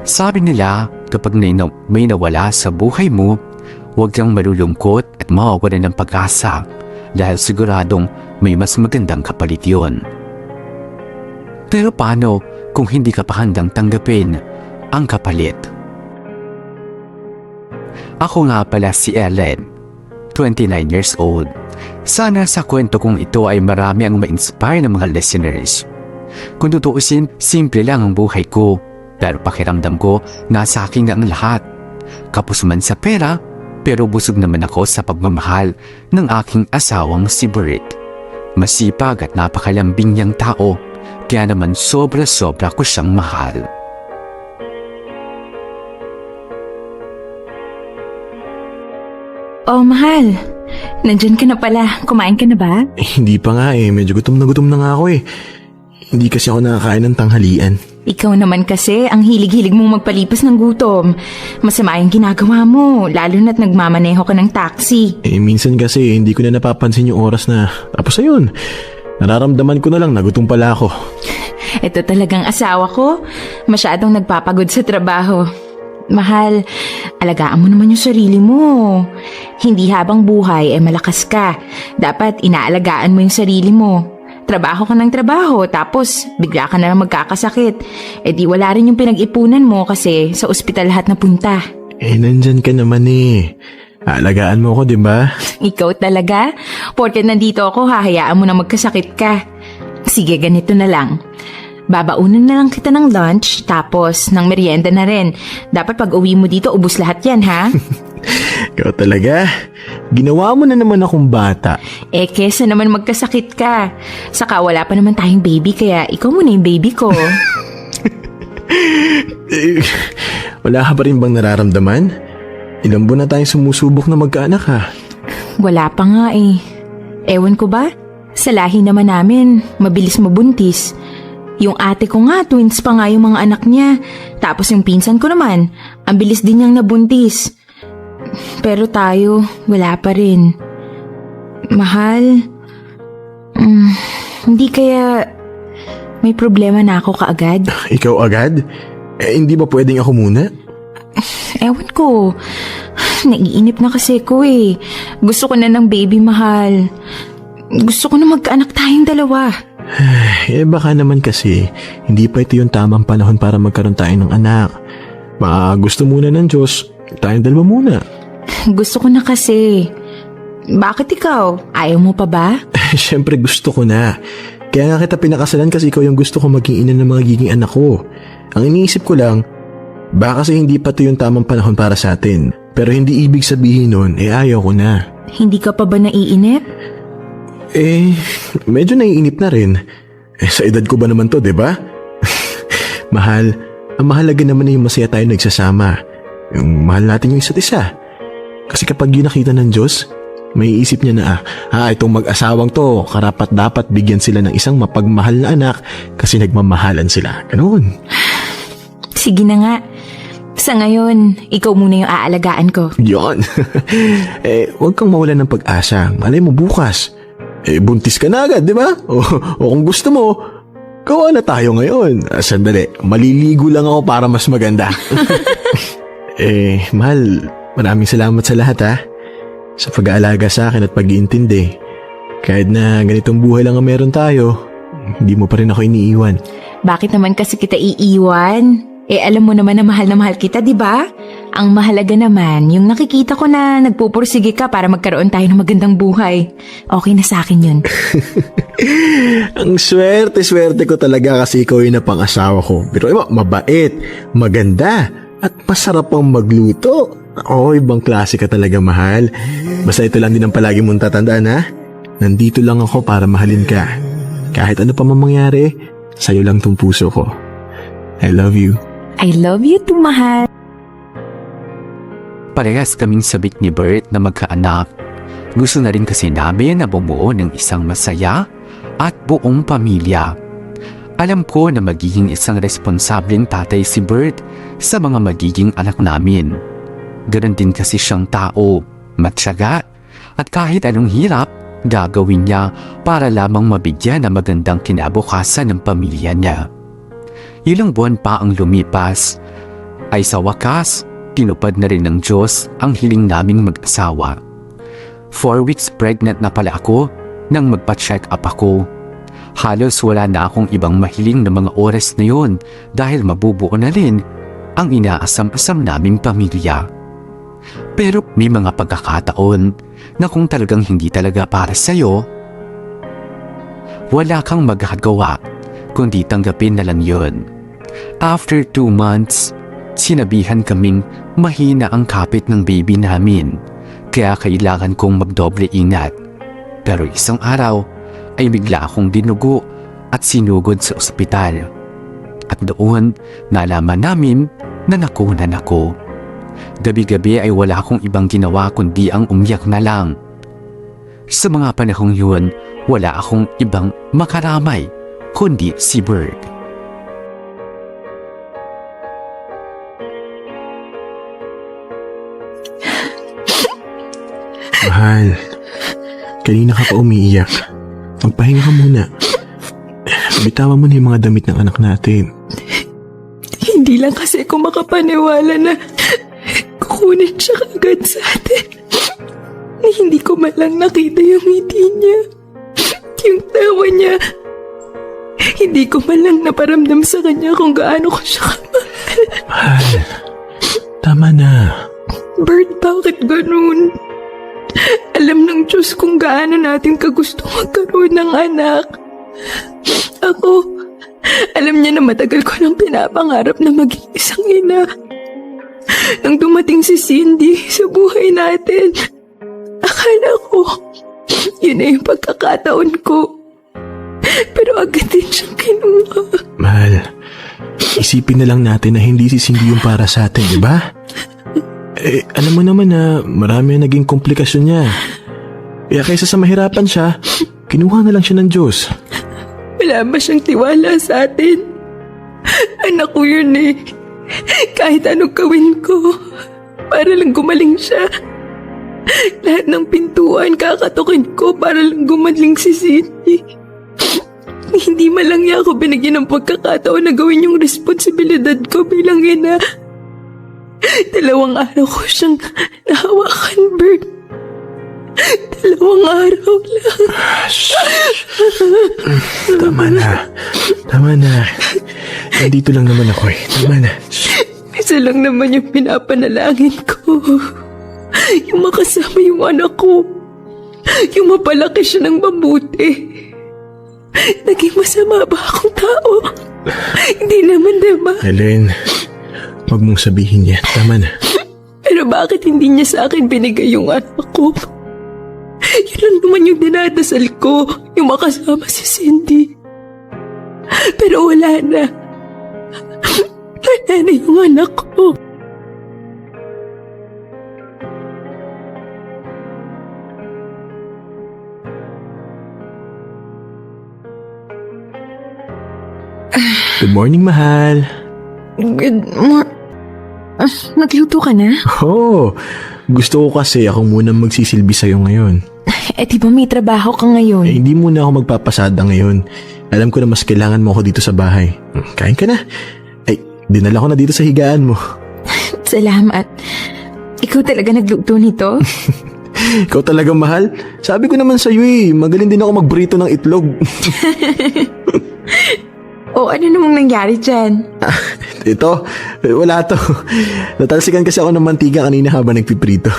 Sabi nila, kapag may nawala sa buhay mo, huwag kang malulungkot at mawawalan ng pag-asa dahil siguradong may mas magandang kapalit yun. Pero paano kung hindi ka pa handang tanggapin ang kapalit? Ako nga pala si Ellen, 29 years old. Sana sa kwento kong ito ay marami ang ma-inspire ng mga listeners. Kung tutuusin, simple lang ang buhay ko, pero pakiramdam ko nasa akin na ang lahat. Kapos man sa pera, pero busog naman ako sa pagmamahal ng aking asawang si Bert. Masipag at napakalambing niyang tao, kaya naman sobra-sobra ko siyang mahal. Oh, mahal. Nandyan ka na pala. Kumain ka na ba? Hindi pa nga medyo gutom na nga ako Hindi kasi ako nakakain ng tanghalian. Ikaw naman kasi, ang hilig-hilig mong magpalipas ng gutom. Masama yung ginagawa mo, lalo na't nagmamaneho ka ng taxi. Minsan kasi hindi ko na napapansin yung oras na. Tapos ayun, nararamdaman ko na lang na gutom pala ako. Ito talagang asawa ko. Masyadong nagpapagod sa trabaho. Mahal, alagaan mo naman yung sarili mo. Hindi habang buhay malakas ka. Dapat inaalagaan mo yung sarili mo. Trabaho ka ng trabaho, tapos bigla ka na lang magkakasakit. Di wala rin yung pinag-ipunan mo kasi sa ospital lahat napunta. Nandyan ka naman Aalagaan mo ako, di ba? Ikaw talaga? Porket nandito ako, hahayaan mo na magkasakit ka. Sige, ganito na lang. Babaunan na lang kita ng lunch, tapos ng merienda na rin. Dapat pag uwi mo dito, ubus lahat yan, ha? Ikaw talaga. Ginawa mo na naman akong bata. Kesa naman magkasakit ka. Saka wala pa naman tayong baby, kaya ikaw muna yung baby ko. Wala ka pa rin bang nararamdaman? Ilang buwan na tayong sumusubok na magkaanak ha? Wala pa nga Ewan ko ba? Sa lahi naman namin, mabilis mabuntis. Yung ate ko nga, twins pa nga yung mga anak niya. Tapos yung pinsan ko naman, ang bilis din niyang nabuntis. Pero tayo, wala pa rin. Mahal, hindi kaya may problema na ako kaagad? Ikaw agad? Hindi ba pwedeng ako muna? Ewan ko. Naiinip na kasi ko Gusto ko na ng baby, mahal. Gusto ko na magkaanak tayong dalawa. Baka naman kasi hindi pa ito yung tamang panahon para magkaroon tayo ng anak. Baka gusto muna ng Diyos, tayong dalawa muna. Gusto ko na kasi. Bakit ikaw? Ayaw mo pa ba? Siyempre gusto ko na. Kaya nga kita pinakasalan kasi ikaw yung gusto ko maging ina ng mga giging anak ko. Ang iniisip ko lang, baka kasi hindi pa ito yung tamang panahon para sa atin. Pero hindi ibig sabihin nun, ayaw ko na. Hindi ka pa ba naiinip? Medyo naiinip na rin. Sa edad ko ba naman to, diba? Mahal, ang mahalaga naman yung masaya tayo nagsasama. Yung mahal natin yung isa't isa. Kasi kapag yun nakita ng Diyos, may isip niya na itong mag-asawang to, karapat dapat bigyan sila ng isang mapagmahal na anak kasi nagmamahalan sila. Ganun. Sige na nga. Sa ngayon, ikaw muna yung aalagaan ko. Yon. Huwag kang mawalan ng pag-asa. Malay mo bukas. Buntis ka na agad, di ba? O kung gusto mo, gawa na tayo ngayon. Sandali, maliligo lang ako para mas maganda. Mahal, maraming salamat sa lahat sa pag-aalaga sa akin at pag-iintindi. Kahit na ganitong buhay lang ang meron tayo, hindi mo pa rin ako iniiwan. Bakit naman kasi kita iiwan? Alam mo naman na mahal kita, di ba? Ang mahalaga naman, yung nakikita ko na nagpupursige ka para magkaroon tayo ng magandang buhay. Okay na sa akin yun. Ang swerte ko talaga kasi ikaw yung napang-asawa ko. Pero mabait, maganda, at masarap pang magluto. Ibang klase ka talaga, mahal. Basta ito lang din ang palagi mong tatandaan, Nandito lang ako para mahalin ka. Kahit ano pa man mangyari, sa'yo lang tong puso ko. I love you. I love you too, mahal. Parehas kaming sabik ni Bert na magkaanak. Gusto na rin kasi namin na bumuo ng isang masaya at buong pamilya. Alam ko na magiging isang responsableng tatay si Bert sa mga magiging anak namin. Ganon din kasi siyang tao, matyaga, at kahit anong hirap, gagawin niya para lamang mabigyan ng magandang kinabukasan ng pamilya niya. Ilang buwan pa ang lumipas, ay sa wakas, tinupad na rin ng Diyos ang hiling naming mag-asawa. 4 weeks pregnant na pala ako nang magpa-check up ako. Halos wala na akong ibang mahiling na mga oras na yon dahil mabubuo na rin ang inaasam-asam naming pamilya. Pero may mga pagkakataon na kung talagang hindi talaga para sa'yo, wala kang magagawa kundi tanggapin na lang yun. After 2 months, sinabihan kaming mahina ang kapit ng baby namin, kaya kailangan kong magdoble ingat. Pero isang araw ay bigla akong dinugo at sinugod sa ospital. At doon nalaman namin na nakunan ako. Gabi-gabi ay wala akong ibang ginawa kundi ang umiyak na lang. Sa mga panahong yun, wala akong ibang makaramay kundi si Bird. Mahal, kanina ka pa umiiyak. Magpahinga ka muna. Bitawan mo na yung mga damit ng anak natin. Hindi lang kasi ako makapaniwala na kukunin siya agad sa atin. Hindi ko man lang nakita yung ngiti niya, yung tawa niya. Hindi ko man lang naparamdam sa kanya kung gaano ko siya kamahal. Mahal, tama na. Bert, bakit ganun? Alam ng Diyos kung gaano natin kagusto magkaroon ng anak. Ako, alam niya na matagal ko nang pinapangarap na maging isang ina. Nang dumating si Cindy sa buhay natin, akala ko, yun na yung pagkakataon ko. Pero agad din siyang kinuha. Mahal, isipin na lang natin na hindi si Cindy yung para sa atin, di ba? Alam mo naman na marami ang naging komplikasyon niya. Kaya kaysa sa mahirapan siya, kinuha na lang siya ng Diyos. Wala ba siyang tiwala sa atin? Anak ko yun eh. Kahit anong gawin ko, para lang gumaling siya. Lahat ng pintuan kakatukin ko para lang gumaling si Cindy. Hindi man lang niya ako binigyan ng pagkakataon na gawin yung responsibilidad ko bilang ina. 2 araw ko siyang nahawakan, Bert. 2 araw lang. Tama na. Nandito lang naman ako eh. Tama na. Isa lang naman yung pinapanalangin ko. Yung makasama yung anak ko. Yung mapalaki siya ng mabuti. Naging masama ba akong tao? Hindi naman, diba? Helen, huwag mong sabihin yan. Tama na. Pero bakit hindi niya sa akin binigay yung anak ko? Yun lang naman yung dinadasal ko, yung makasama si Cindy. Pero wala na. Wala na yung anak ko. Good morning, mahal. Nagluto ka na? Oh, gusto ko kasi ako muna magsisilbi sa'yo ngayon. Eh di ba may trabaho ka ngayon? Hindi muna ako magpapasada ngayon. Alam ko na mas kailangan mo ako dito sa bahay. Kain ka na. Ay, dinala ko na dito sa higaan mo. Salamat. Ikaw talaga nagluto nito? Ikaw talaga mahal. Sabi ko naman sa'yo eh, magaling din ako magbrito ng itlog. O ano namang nangyari dyan? Ito, wala to. Natalsikan kasi ako ng mantiga kanina habang nagpiprito.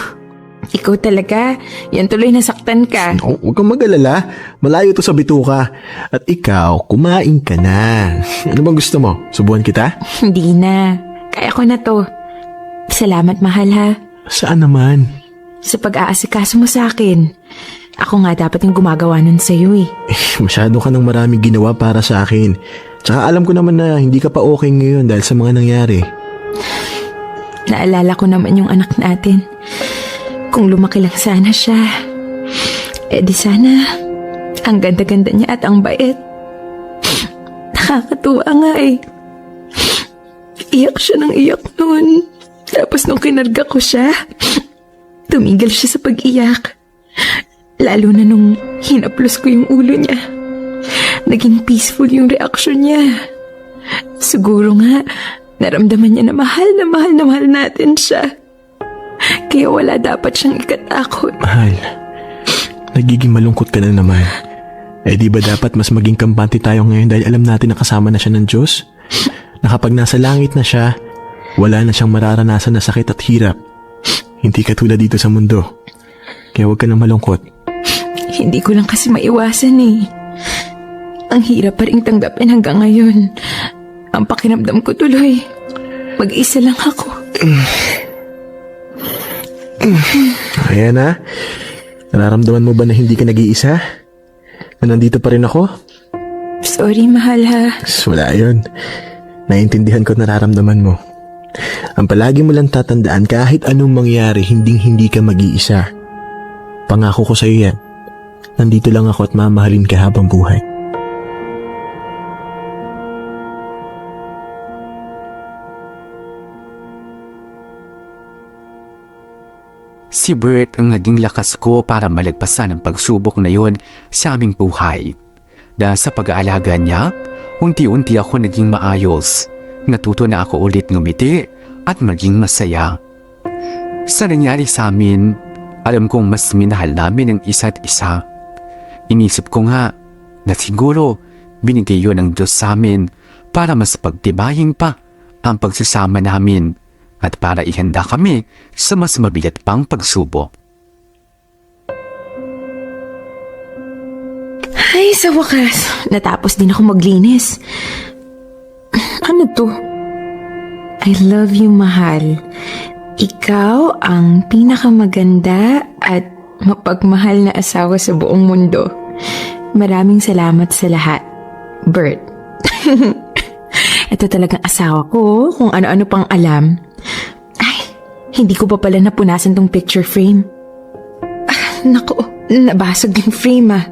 Ikaw talaga. Yan tuloy nasaktan ka. No, huwag kang mag-alala. Malayo to sa bituka. At ikaw, kumain ka na. Ano bang gusto mo? Subuhan kita? Hindi na. Kaya ko na to. Salamat, mahal ha. Saan naman? Sa pag-aasikaso mo sa akin. Ako nga dapat yung gumagawa nun sa'yo eh. Masyado ka ng maraming ginawa para sa akin. Tsaka alam ko naman na hindi ka pa okay ngayon dahil sa mga nangyari. Naalala ko naman yung anak natin. Kung lumaki lang sana siya, di sana ang ganda-ganda niya at ang bait. Nakakatuwa nga eh. Iyak siya ng iyak noon. Tapos nung kinarga ko siya, tumigil siya sa pag-iyak. Lalo na nung hinaplos ko yung ulo niya. Naging peaceful yung reaksyon niya. Siguro nga, Naramdaman niya na mahal natin siya. Kaya wala dapat siyang ikatakot. Mahal, nagiging malungkot ka na naman. Eh di ba dapat mas maging kampante tayo ngayon dahil alam natin na kasama na siya ng Diyos? Na kapag nasa langit na siya, wala na siyang mararanasan na sakit at hirap. Hindi katulad dito sa mundo. Kaya huwag ka nang malungkot. Hindi ko lang kasi maiwasan eh. Ang hirap pa rin tanggapin hanggang ngayon. Ang pakiramdam ko tuloy, mag-isa lang ako. Ayan na. Nararamdaman mo ba na hindi ka nag-iisa? Na nandito pa rin ako? Sorry, mahal ha. Wala yun. Naiintindihan ko nararamdaman mo. Ang palagi mo lang tatandaan kahit anong mangyari, hindi ka mag-iisa. Pangako ko sa iyo yan. Nandito lang ako at mamahalin ka habang buhay. Si Bert ang naging lakas ko para malagpasan ang pagsubok na yon sa aming buhay. Dahil sa pag-aalaga niya, unti-unti ako naging maayos. Natuto na ako ulit ngumiti at maging masaya. Sa nangyari sa amin, alam kong mas minahal namin ang isa't isa. Inisip ko nga na siguro binigay yun ng Diyos sa amin para mas pagtibayin pa ang pagsasama namin at para ihanda kami sa mas mabigat pang pagsubok. Ay, sa wakas, natapos din ako maglinis. Ano to? I love you, mahal. Ikaw ang pinakamaganda at mapagmahal na asawa sa buong mundo. Maraming salamat sa lahat, Bert. Ito talagang asawa ko, kung ano-ano pang alam. Ay, hindi ko pa pala napunasan tong picture frame. Naku, nabasag yung frame ah.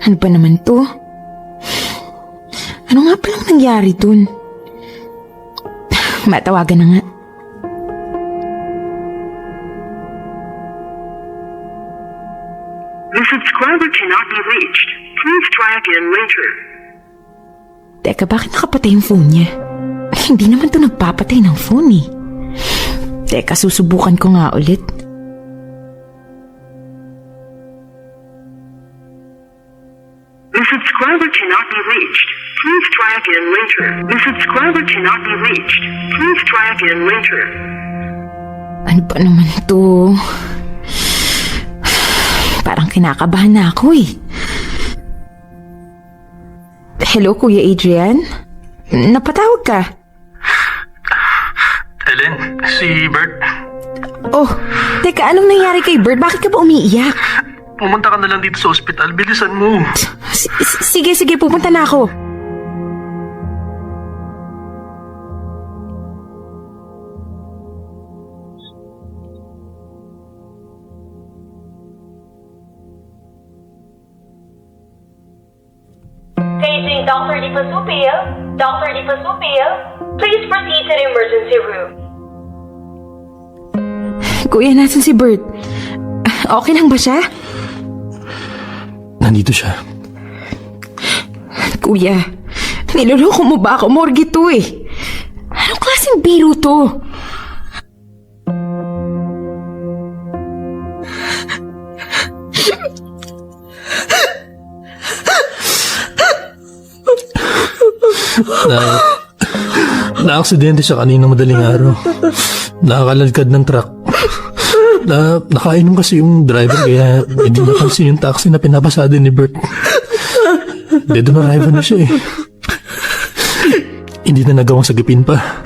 Ano ba naman to? Ano nga palang nangyari dun? Matawagan na nga. The subscriber cannot be reached. Please try again later. Teka, bakit nakapatay yung phone niya? Hindi naman to nagpapatay ng phone eh. Teka, susubukan ko nga ulit. The subscriber cannot be reached. Please try again later. The subscriber cannot be reached. Please try again later. Ano ba naman to? Parang kinakabahan na ako eh. Hello, Kuya Adrian? Napatawag ka? Helen, si Bert. Oh, teka, anong nangyari kay Bert? Bakit ka ba umiiyak? Pumunta ka na lang dito sa ospital. Bilisan mo. Sige, pupunta na ako. Paging Dr. Di Pasupil. Dr. Di Pasupil, please proceed to the emergency room. Kuya, nasan si Bert? Okay lang ba siya? Nandito siya. Kuya, niloloko mo ba ako? Morgue to eh. Anong klaseng biro to? Na-aksidente siya kanina madaling araw. Nakakalalkad ng truck. Nakainom kasi yung driver kaya hindi napansin yung taxi na pinapasada ni Bert. Dead on arrival na siya eh. Hindi na nagawang sagipin pa.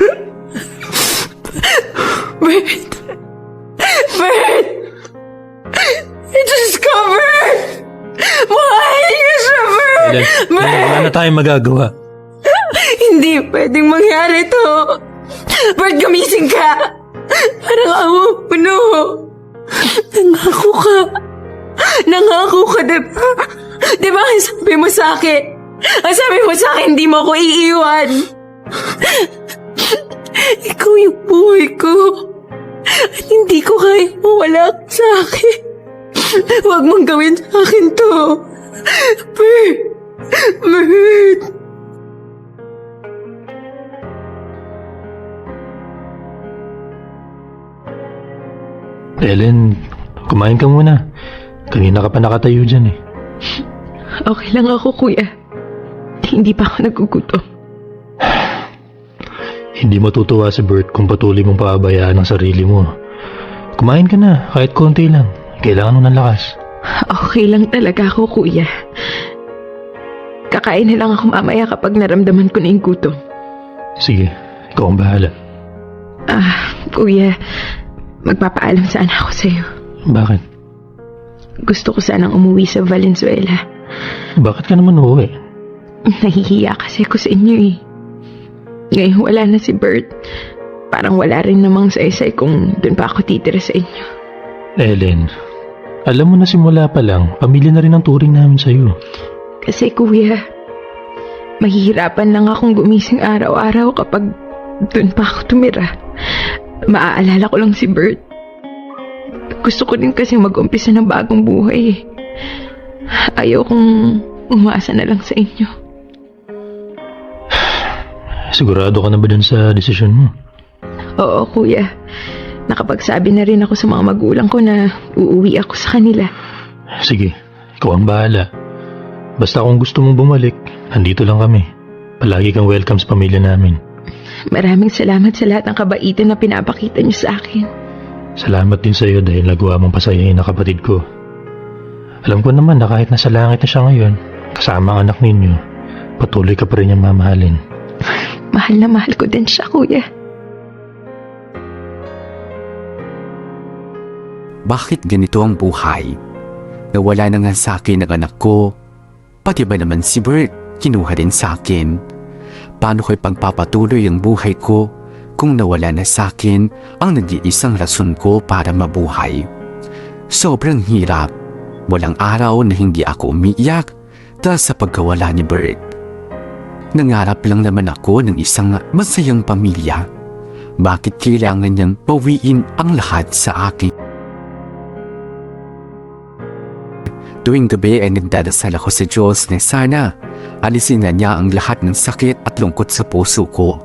Bert! It is covered! Mahal niyo siya, Bert! Wala na tayong magagawa. Hindi pwedeng mangyari to. Bert, gumising ka! Parang awa mo, no? Nangako ka, diba? Diba ang sabi mo sa akin? Ang sabi mo sa akin, hindi mo ako iiwan. Ikaw yung buhay ko. At hindi ko kaya mawala ka sa akin. Huwag mong gawin sa akin to. Bert! Ellen, kumain ka muna. Kanina ka pa nakatayo dyan eh. Okay lang ako, kuya. Hindi pa ako nagugutom. Hindi matutuwa si Bert kung patuloy mong paabayaan ang sarili mo. Kumain ka na, kahit konti lang. Kailangan mo ng lakas. Okay lang talaga ako, kuya. Kakain na lang ako mamaya kapag naramdaman ko na yung gutom. Sige, ikaw ang bahala. Kuya, magpapaalam sana ako sa'yo. Bakit? Gusto ko sanang umuwi sa Valenzuela. Bakit ka naman uuwi? Nahihiya kasi ako sa inyo eh. Ngayon wala na si Bert. Parang wala rin namang saysay kung doon pa ako titira sa inyo. Ellen, alam mo na simula pa lang, pamilya na rin ang turing namin sa'yo. Kasi kuya, mahihirapan lang akong gumising araw-araw kapag doon pa ako tumira. Maaalala ko lang si Bert. Gusto ko din kasi mag-umpisa ng bagong buhay eh. Ayaw kong umasa na lang sa inyo. Sigurado ka na ba dun sa desisyon mo? Oo, kuya. Nakapagsabi na rin ako sa mga magulang ko na uuwi ako sa kanila. Sige, ikaw ang bahala. Basta kung gusto mong bumalik, nandito lang kami. Palagi kang welcome sa pamilya namin. Maraming salamat sa lahat ng kabaitan na pinapakita niyo sa akin. Salamat din sa iyo dahil nagawa mong pasayahin ang kapatid ko. Alam ko naman na kahit nasa langit na siya ngayon, kasama ang anak ninyo, patuloy ka pa rin niyang mamahalin. Mahal na mahal ko din siya, kuya. Bakit ganito ang buhay? Nawala na nga sa akin ang anak ko. Pati ba naman si Bert, kinuha din sa akin. Paano ko'y pagpapatuloy ang buhay ko kung nawala na sa akin ang nag-iisang rason ko para mabuhay? Sobrang hirap. Walang araw na hindi ako umiiyak dahil sa pagkawala ni Bert. Nangarap lang naman ako ng isang masayang pamilya. Bakit kailangan niyang pawiin ang lahat sa akin? Tuwing gabi ay nagdadasal ako sa Diyos na sana alisin na niya ang lahat ng sakit at lungkot sa puso ko.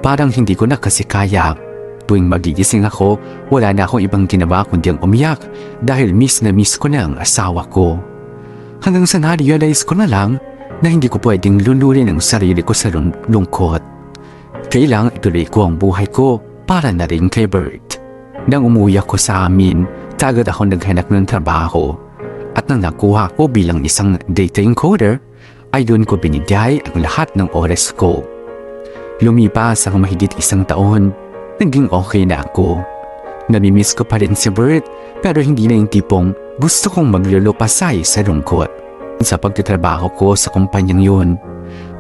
Parang hindi ko na kasi kaya. Tuwing magigising ako, wala na akong ibang ginawa kundi ang umiyak dahil miss na miss ko na ang asawa ko. Hanggang sa na-realize ko na lang na hindi ko pwedeng lulurin ang sarili ko sa lungkot. Kailangang ituloy ko ang buhay ko para na rin kay Bert. Nang umuwi ako sa amin, tagad ako naghanap ng trabaho. At nang nakuha ko bilang isang data encoder, ay doon ko binigay ang lahat ng oras ko. Lumipas ang mahigit 1 taon, naging okay na ako. Namimiss ko pa rin si Bert, pero hindi na yung tipong gusto kong maglulupasay sa lungkot. Sa pagtatrabaho ko sa kumpanyang yun,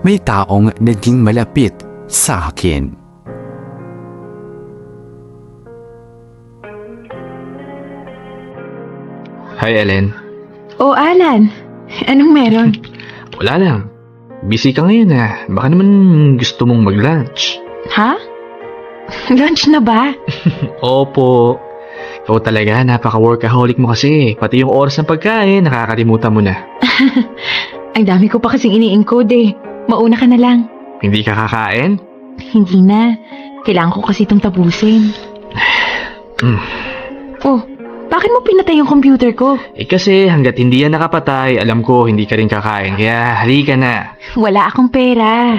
may taong naging malapit sa akin. Hi, Ellen. Oh, Alan. Anong meron? Wala lang. Busy ka ngayon ah. Baka naman gusto mong mag-lunch. Ha? Lunch na ba? Opo. Ikaw talaga, napaka-workaholic mo kasi. Pati yung oras ng pagkain, nakakalimutan mo na. Ang dami ko pa kasing ini-encode eh. Mauna ka na lang. Hindi ka kakain? Hindi na. Kailangan ko kasi itong tapusin. Oh, bakit mo pinatay yung computer ko? Eh kasi hanggat hindi yan nakapatay, alam ko hindi ka rin kakain. Kaya halika na. Wala akong pera.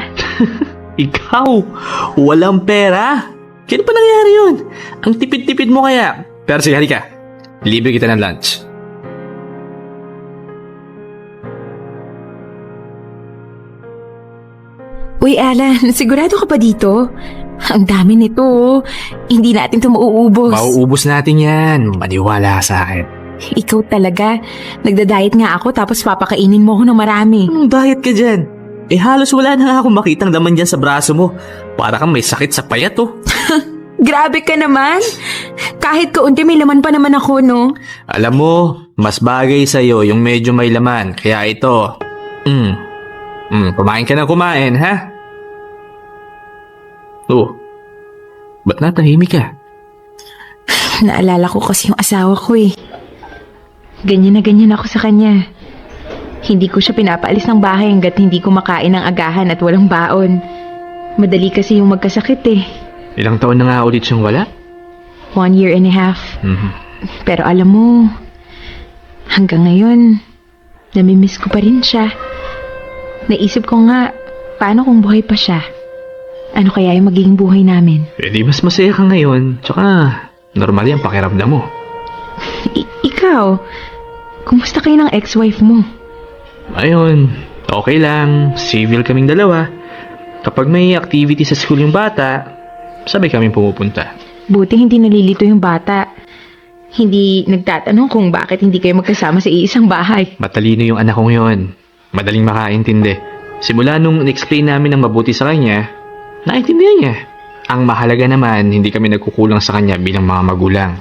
Ikaw? Walang pera? Kailan pa nangyari yun? Ang tipid-tipid mo kaya. Pero sige, halika. Libre kita ng lunch. Uy, Alan, sigurado ka pa dito? Ang dami nito, oh. Hindi natin ito mauubos. Mauubos natin yan. Maniwala sa akin. Ikaw talaga. Nagda-diet nga ako tapos papakainin mo ako ng marami. Anong diet ka dyan? Eh halos wala na nga akong makitang laman dyan sa braso mo. Para kang may sakit sa payat oh. Grabe ka naman. Kahit kaunti may laman pa naman ako, no? Alam mo, mas bagay sa'yo yung medyo may laman. Kaya ito. Kumain ka na kumain, ha? Oh, ba't natahimik ka? Naalala ko kasi yung asawa ko eh. Ganyan na ganyan ako sa kanya. Hindi ko siya pinapaalis ng bahay hanggat hindi ko makain ng agahan at walang baon. Madali kasi yung magkasakit eh. Ilang taon na nga ulit siyang wala? 1.5 years. Mhm. Pero alam mo, hanggang ngayon, namimiss ko pa rin siya. Naisip ko nga, paano kung buhay pa siya? Ano kaya yung magiging buhay namin? Eh di mas masaya ka ngayon. Tsaka, normal yan pakiramdam mo. Ikaw, kumusta kayo ng ex-wife mo? Ayun, okay lang. Civil kaming dalawa. Kapag may activity sa school yung bata, sabay kaming pumupunta. Buti hindi nalilito yung bata. Hindi nagtatanong kung bakit hindi kayo magkasama sa iisang bahay. Matalino yung anak kong yon. Madaling makaintindi. Simula nung in-explain namin ng mabuti sa kanya, naintindihan niya. Ang mahalaga naman, hindi kami nagkukulang sa kanya bilang mga magulang.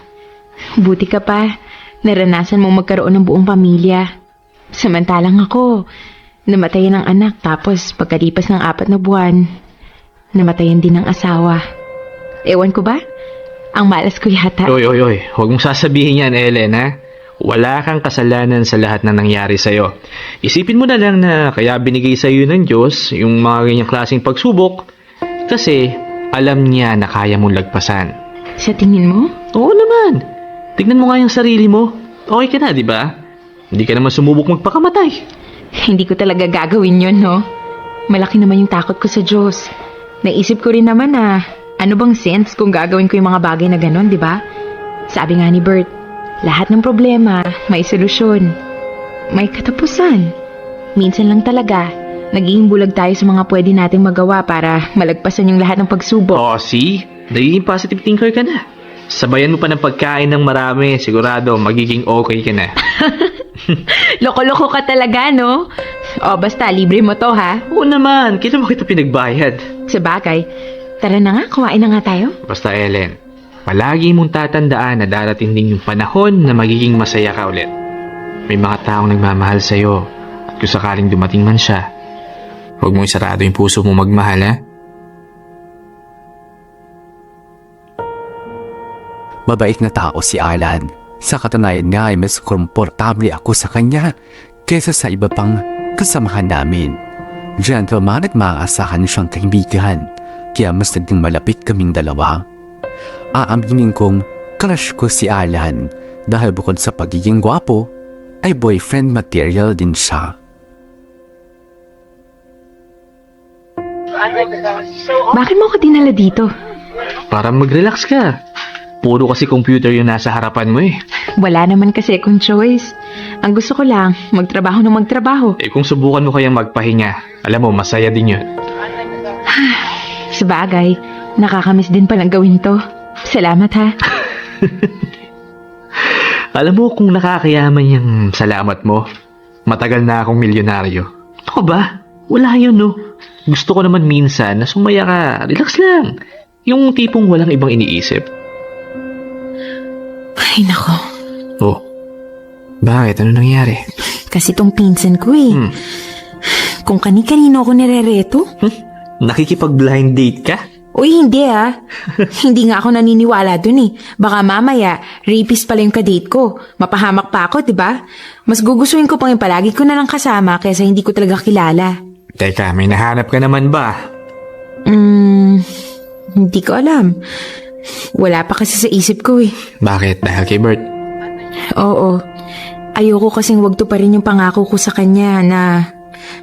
Buti ka pa, naranasan mong magkaroon ng buong pamilya. Samantalang ako, namatayan ng anak tapos pagkalipas ng 4 na buwan, namatayan din ng asawa. Ewan ko ba? Ang malas ko yata. Oy, huwag mong sasabihin yan, Ellen, ha? Wala kang kasalanan sa lahat na nangyari sa'yo. Isipin mo na lang na kaya binigay sa'yo ng Diyos yung mga ganyang klaseng pagsubok kasi alam niya na kaya mong lagpasan. Sa tingin mo? Oo naman. Tignan mo nga yung sarili mo. Okay ka na, di ba? Hindi ka naman sumubok magpakamatay. Hindi ko talaga gagawin yun, no? Malaki naman yung takot ko sa Diyos. Naisip ko rin naman na ano bang sense kung gagawin ko yung mga bagay na ganon, di ba? Sabi nga ni Bert, lahat ng problema may solusyon. May katapusan. Minsan lang talaga, naging bulag tayo sa mga pwede nating magawa para malagpasan yung lahat ng pagsubok. Oh, see? Nagiging positive thinker ka na. Sabayan mo pa ng pagkain ng marami, sigurado magiging okay ka na. Loko-loko ka talaga, no? O, basta, libre mo to, ha? Oo naman, kailan mo kita pinagbayad? Sa bagay, tara na nga, kumain na nga tayo. Basta Ellen, palagi mong tatandaan na darating din yung panahon na magiging masaya ka ulit. May mga taong nagmamahal sa'yo at kung sakaling dumating man siya, huwag mong isarado yung puso mo magmahal, ha? Mabait na tao si Alan. Sa katunayan nga ay mas komportable ako sa kanya kaysa sa iba pang kasamahan namin. Gentleman at maaasahan siyang kaibigan, kaya mas naging malapit kaming dalawa. Aaminin kong crush ko si Alan dahil bukod sa pagiging gwapo, ay boyfriend material din siya. Bakit mo ako dinala dito? Para mag-relax ka. Puro kasi computer yung nasa harapan mo eh. Wala naman kasi akong choice. Ang gusto ko lang, magtrabaho na magtrabaho. Eh kung subukan mo kayang magpahinga, alam mo, masaya din yun. Sa bagay, nakakamiss din palang gawin to. Salamat ha. Alam mo kung nakakayaman yung salamat mo, matagal na akong milyonaryo. Ako ba? Wala yun no. Gusto ko naman minsan na sumaya ka, relax lang. Yung tipong walang ibang iniisip. Ay nako, Oh, bakit? Ano nangyari? kasi tong pinsan ko eh. Kung kani-kanino ako nirereto. Nakikipag-blind date ka? Uy, hindi ah. Hindi nga ako naniniwala dun eh. Baka mamaya, rapist pala yung kadate ko. Mapahamak pa ako, diba? Mas gugustuhin ko pang yung palagi ko na lang kasama kaysa hindi ko talaga kilala. Teka, may nahanap ka naman ba? Hindi ko alam. Wala pa kasi sa isip ko eh. Bakit? Dahil kay Bert? Oo. Ayoko kasing wag to pa rin yung pangako ko sa kanya na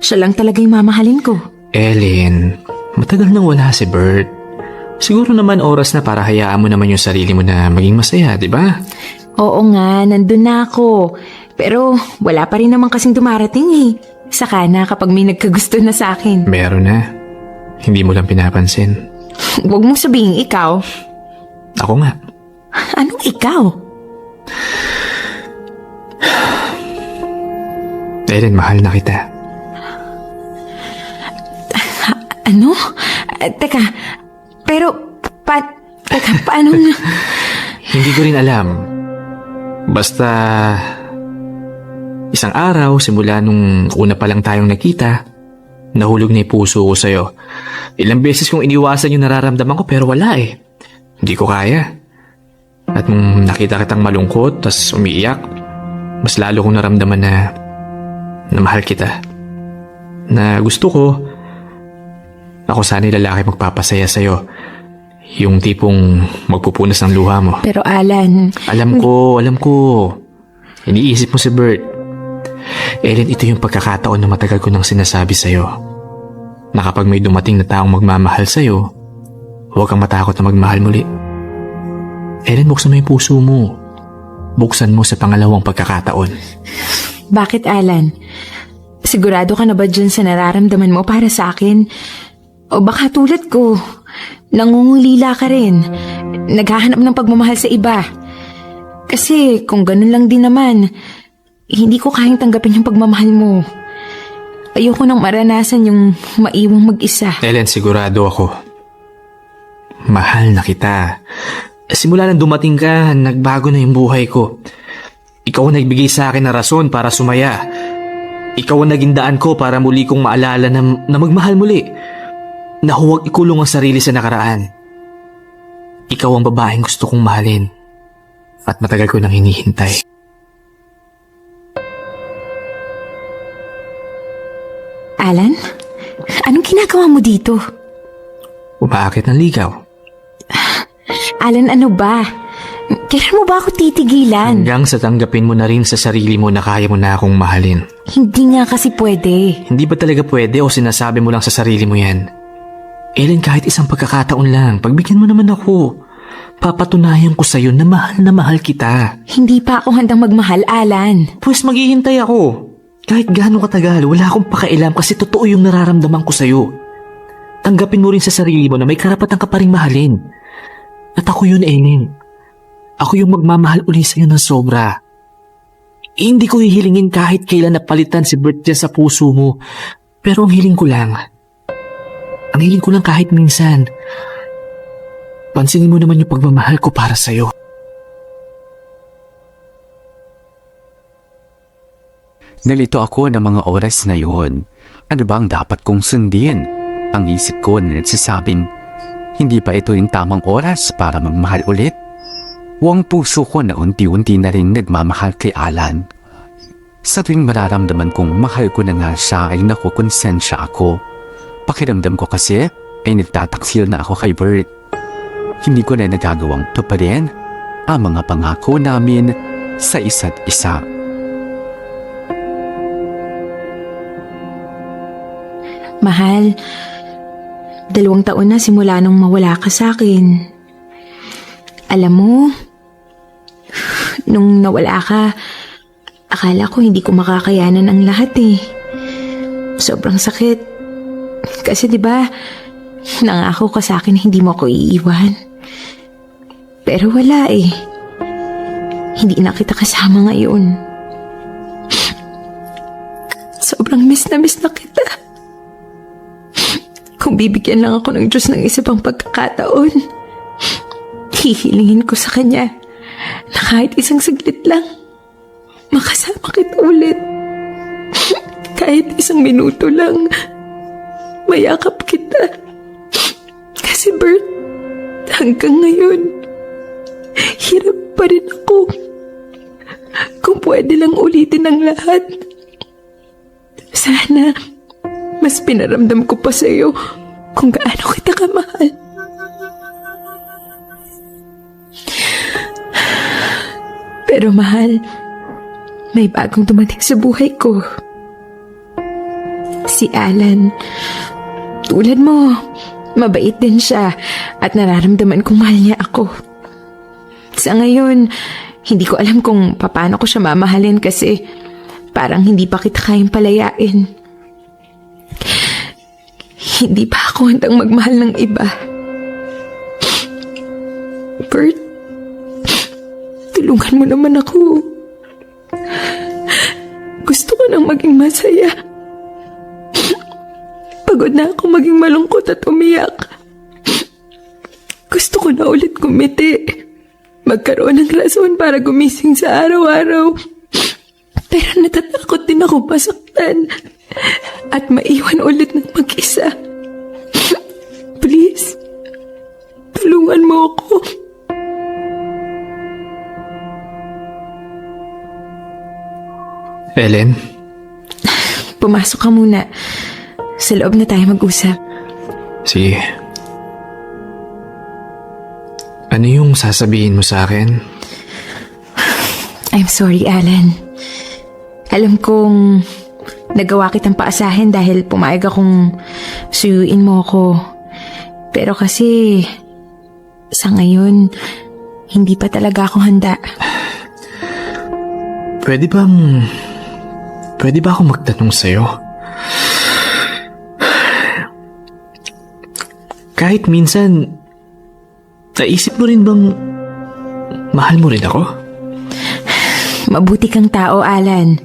siya lang talaga yung mamahalin ko. Ellen, matagal nang wala si Bert. Siguro naman oras na para hayaan mo naman yung sarili mo na maging masaya, di ba? Oo nga, nandun na ako. Pero wala pa rin naman kasing dumarating eh. Saka na kapag may nagkagusto na sa akin. Meron na. Hindi mo lang pinapansin. Huwag mong sabihin ikaw. Ako nga. Anong ikaw? Ellen, mahal na kita. Ano? Teka, pero paano nga? Hindi ko rin alam. Basta isang araw, simula nung una pa lang tayong nakita, nahulog na yung puso ko sa'yo. Ilang beses kong iniwasan yung nararamdaman ko pero wala eh. Hindi ko kaya. At nung nakita kitang malungkot tas umiiyak, mas lalo kong naramdaman na mahal kita. Na gusto ko, ako sana yung lalaki magpapasaya sa'yo. Yung tipong magpupunas ng luha mo. Pero Alan, Alam ko. Iniisip mo si Bert. Ellen, ito yung pagkakataon na matagal ko nang sinasabi sa'yo. Na kapag may dumating na taong magmamahal sa'yo, huwag kang matakot na magmahal muli. Ellen, buksan mo yung puso mo. Buksan mo sa pangalawang pagkakataon. bakit Alan? Sigurado ka na ba dyan sa nararamdaman mo para sa akin? O baka tulad ko, nangungulila ka rin. Naghahanap ng pagmamahal sa iba. Kasi kung ganun lang din naman, hindi ko kayang tanggapin yung pagmamahal mo. Ayoko nang maranasan yung maiwang mag-isa. Ellen, sigurado ako. Mahal na kita. Simula nang dumating ka, nagbago na yung buhay ko. Ikaw ang nagbigay sa akin ng rason para sumaya. Ikaw ang naging daan ko para muli kong maalala na magmahal muli. Na huwag ikulong ang sarili sa nakaraan. Ikaw ang babaeng gusto kong mahalin. At matagal ko nang hinihintay. Alan? Anong ginagawa mo dito? Umaakit ng ligaw. Alan, ano ba? Kailan mo ba ako titigilan? Hanggang sa tanggapin mo na rin sa sarili mo na kaya mo na akong mahalin. Hindi nga kasi pwede. Hindi ba talaga pwede o sinasabi mo lang sa sarili mo yan? Ellen, kahit isang pagkakataon lang, pagbigyan mo naman ako. Papatunayan ko sa'yo na mahal kita. Hindi pa ako handang magmahal, Alan. Pues maghihintay ako. Kahit gaano katagal, wala akong pakailam kasi totoo yung nararamdaman ko sa'yo. Tanggapin mo rin sa sarili mo na may karapatan ka pa rin mahalin. At ako yun, Ellen. Ako yung magmamahal uli sa'yo ng sobra. Hindi ko hihilingin kahit kailan napalitan si Bert dyan sa puso mo. Pero ang hiling ko lang kahit minsan, pansinin mo naman yung pagmamahal ko para sa'yo. Nalito ako ng mga oras na yun. Ano ba ang dapat kong sundin? Ang isip ko na nagsasabing, hindi pa ito yung tamang oras para magmahal ulit. Huwag puso ko na unti-unti na rin nagmamahal kay Alan. Sa tuwing mararamdaman kong mahal ko na nga siya ay nakukonsensya ako. Pakiramdam ko kasi ay nagtataksil na ako kay Bert. Hindi ko na nagagawang tuparin ang mga pangako namin sa isa't isa. Mahal, 2 taon na simula nung mawala ka sa akin. Alam mo, nung nawala ka, akala ko hindi ko makakayanan ang lahat eh. Sobrang sakit. Kasi 'di ba, nangako ka sa akin na hindi mo ako iiwan. Pero wala eh. Hindi na kita kasama ngayon. Sobrang miss na kita. Kung bibigyan lang ako ng Diyos ng isa pang pagkakataon, hihilingin ko sa Kanya na kahit isang saglit lang, makasama kita ulit. Kahit isang minuto lang, mayakap kita. Kasi Bert, hanggang ngayon, hirap pa rin ako. Kung pwede lang ulitin ang lahat, sana mas pinaramdam ko pa sa'yo kung gaano kita kamahal. Pero mahal, may bagong dumating sa buhay ko. Si Alan. Tulad mo, mabait din siya at nararamdaman kong mahal niya ako. Sa ngayon, hindi ko alam kung paano ko siya mamahalin kasi parang hindi pa kita kayang palayain. Hindi pa ako handang magmahal ng iba. Bert, tulungan mo naman ako. Gusto ko nang maging masaya. Pagod na ako maging malungkot at umiyak. Gusto ko na ulit kumiti. Magkaroon ng rason para gumising sa araw-araw. Pero natatakot din ako masaktan at maiwan ulit ng mag-isa. Please, tulungan mo ako. Ellen? Pumasok ka muna. Sa loob na tayo mag-usap. Sige. Ano yung sasabihin mo sa akin? I'm sorry, Alan. Alam kong nagawa kitang paasahin dahil pumayag akong suyuin mo ko. Pero kasi sa ngayon, hindi pa talaga ako handa. Pwede ba ako magtanong sa'yo? Kahit minsan, naisip mo rin bang mahal mo rin ako? Mabuti kang tao, Alan.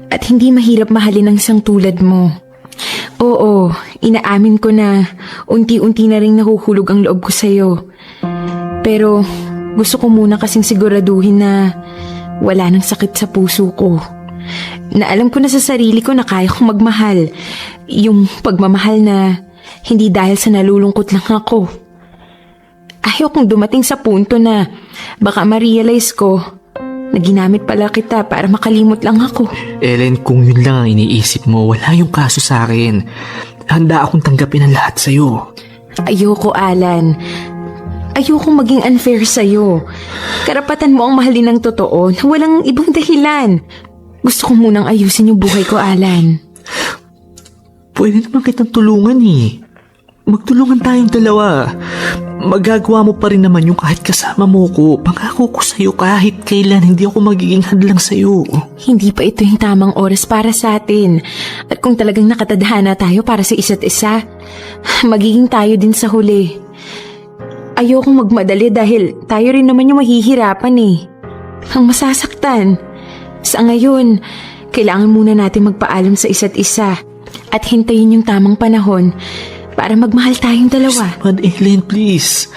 At hindi mahirap mahalin ang isang tulad mo. Oo, inaamin ko na unti-unti na rin nahuhulog ang loob ko sa'yo. Pero gusto ko muna kasing siguraduhin na wala nang sakit sa puso ko. Na alam ko na sa sarili ko na kaya kong magmahal. Yung pagmamahal na hindi dahil sa nalulungkot lang ako. Ayaw kong dumating sa punto na baka ma-realize ko na ginamit pala kita para makalimot lang ako. Ellen, kung yun lang ang iniisip mo, wala yung kaso sa akin. Handa akong tanggapin ang lahat sa'yo. Ayoko, Alan. Ayokong maging unfair sa'yo. Karapatan mo ang mahalin ng totoo na walang ibang dahilan. Gusto ko munang ayusin yung buhay ko, Alan. Pwede naman kitang tulungan eh. Magtulungan tayong dalawa. Magagawa mo pa rin naman yung kahit kasama mo ko. Pangako ko sa'yo kahit kailan hindi ako magiging hadlang sa'yo. Hindi pa ito yung tamang oras para sa atin. At kung talagang nakatadhana tayo para sa isa't isa, magiging tayo din sa huli. Ayokong magmadali dahil tayo rin naman yung mahihirapan eh. Ang masasaktan. Sa ngayon, kailangan muna natin magpaalam sa isa't isa at hintayin yung tamang panahon para magmahal tayong dalawa. But Ellen, please.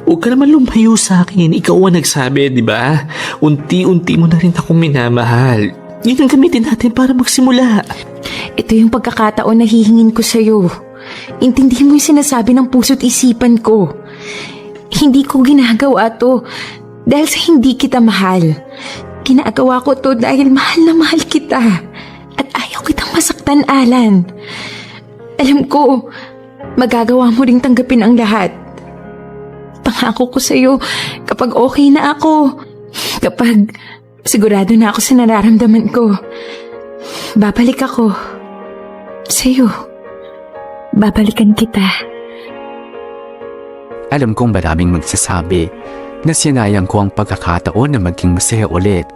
Huwag ka naman lumayo sa akin. Ikaw ang nagsabi, di ba? Unti-unti mo na rin akong minamahal. Yun ang gamitin natin para magsimula. Ito yung pagkakataon na hihingin ko sa'yo. Intindihin mo yung sinasabi ng puso't isipan ko. Hindi ko ginagawa to dahil sa hindi kita mahal. Ginagawa ko to dahil mahal na mahal kita. At ayaw kitang masaktan, Alan. Alam ko, magagawa mo ring tanggapin ang lahat. Pangako ko sa'yo, kapag okay na ako, kapag sigurado na ako sa nararamdaman ko, babalik ako sa'yo. Babalikan kita. Alam kong maraming magsasabi na sinayang ko ang pagkakataon na maging masaya ulit.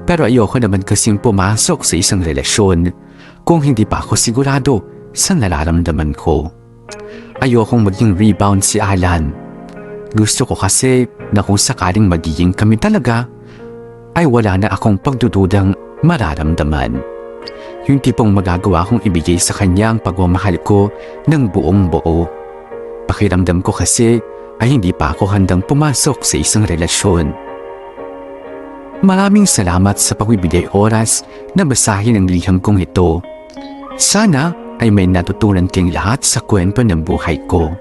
Pero ayoko naman kasing pumasok sa isang relasyon kung hindi pa ako sigurado sa nararamdaman ko. Ayokong maging rebound si Alan. Gusto ko kasi na kung sakaling magiging kami talaga, ay wala na akong pagdududang mararamdaman. Yung tipong magagawa kong ibigay sa kanya ang pagmamahal ko ng buong buo. Pakiramdam ko kasi ay hindi pa ako handang pumasok sa isang relasyon. Maraming salamat sa pagbibigay oras na basahin ang liham kong ito. Sana ay may natutunan kayong lahat sa kwento ng buhay ko.